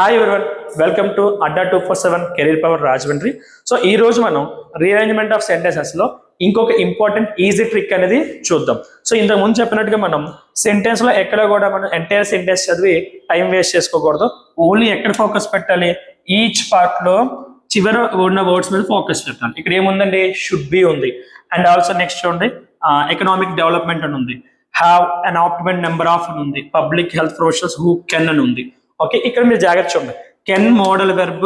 Hi everyone, welcome to Adda 247 career power Rajahmundry. So ఈ రోజు మనం రీఅరేంజ్మెంట్ ఆఫ్ సెంటెన్సెస్లో ఇంకొక ఇంపార్టెంట్ ఈజీ ట్రిక్ అనేది చూద్దాం. సో ఇంతకు ముందు చెప్పినట్టుగా మనం సెంటెన్స్లో ఎక్కడ కూడా మనం ఎంటైర్ సెంటెన్స్ చదివి టైం వేస్ట్ చేసుకోకూడదు. ఓన్లీ ఎక్కడ ఫోకస్ పెట్టాలి, ఈచ్ పార్ట్లో చివర ఉన్న వర్డ్స్ మీద ఫోకస్ పెట్టాలి. ఇక్కడ ఏముందండి, షుడ్ బి ఉంది, అండ్ ఆల్సో నెక్స్ట్ చూడండి ఎకనామిక్ డెవలప్మెంట్ అని ఉంది, have an optimal number of అని ఉంది, public health professionals who can అని ఉంది. ఓకే, ఇక్కడ మీరు జాగ్రత్త చూడండి, can modal verb,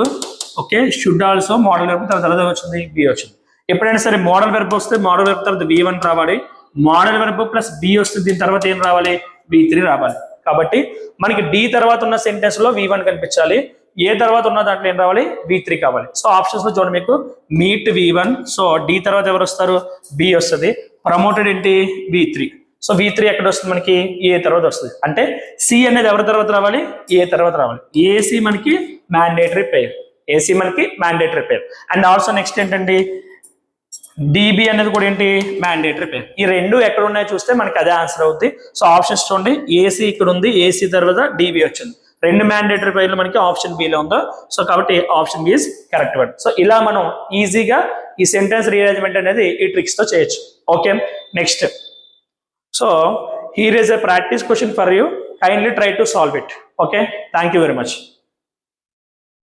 okay, should also modal verb, తర్వాత వచ్చింది బి వచ్చింది. ఎప్పుడైనా సరే మోడల్ వెర్బ్ వస్తే మోడల్ వెర్బ్ తర్వాత V1 రావాలి, మోడల్ వెర్బ్ ప్లస్ బి వస్తే దీని తర్వాత ఏం రావాలి, V3 రావాలి. కాబట్టి మనకి డి తర్వాత ఉన్న సెంటెన్స్ లో V1 కనిపించాలి, ఏ తర్వాత ఉన్న దాంట్లో ఏం రావాలి, V3 కావాలి. సో ఆప్షన్స్ లో చూడండి, మీకు మీట్ V1, సో డి తర్వాత ఎవరు వస్తారు, బి వస్తుంది, ప్రమోటెడ్ ఏంటి V3. సో V3 ఎక్కడ వస్తుంది, మనకి ఏ తర్వాత వస్తుంది. అంటే సి అనేది ఎవరి తర్వాత రావాలి, ఏ తర్వాత రావాలి. ఏసీ మనకి మ్యాండేటరీ పేర్, ఏసీ మనకి mandatory pair. And also next ఏంటండి, డిబి అనేది కూడా ఏంటి, మ్యాండేటరీ పేర్. ఈ రెండు ఎక్కడ ఉన్నాయో చూస్తే మనకి అదే ఆన్సర్ అవుతుంది. సో ఆప్షన్స్ చూడండి, ఏసీ ఇక్కడ ఉంది, ఏసీ తర్వాత డిబి వచ్చింది, రెండు మ్యాండేటరీ పేర్లు మనకి ఆప్షన్ బిలో ఉందో. సో కాబట్టి option B is correct one. So ఇలా మనం ఈజీగా ఈ సెంటెన్స్ రీఅరేంజ్మెంట్ అనేది ఈ ట్రిక్స్ తో చేయొచ్చు. Okay, next. So here is a practice question for you. Kindly try to solve it. Okay, thank you very much.